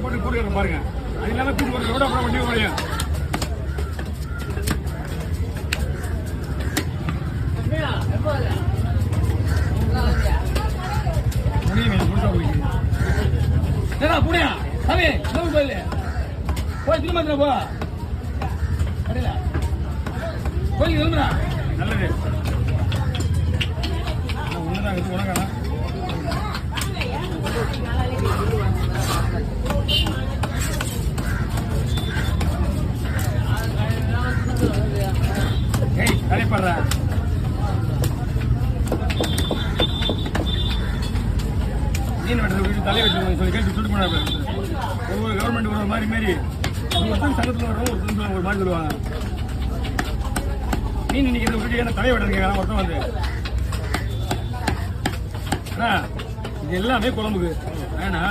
போட்டு கூடுற பாருங்க. அது இல்லாம கூட்டு போற ரோட அப்புறம் வண்டி போறீங்க. புடியா சாமி போய் திரும்ப போ கோயில் கிளம்புறா. நல்லது ஒண்ணுதான் இது உனக்கான தலைப்படுற மீன் வெட்டுறது வீட்டு தலை வெட்டு சொல்லி கேட்டு சுட்டு பண்ண ஒவ்வொரு கவர்மெண்ட் ஒரு மாதிரி மாரி ஒருத்தன் சங்கத்தில் வரும் ஒருத்தன் ஒரு மாதிரி சொல்லுவாங்க. மீன் இன்னைக்கு விட்டுட்டு என்ன தலை வெட்டுறதுக்கு ஒருத்தன் வந்து இது எல்லாமே குழம்புக்கு ஏன்னா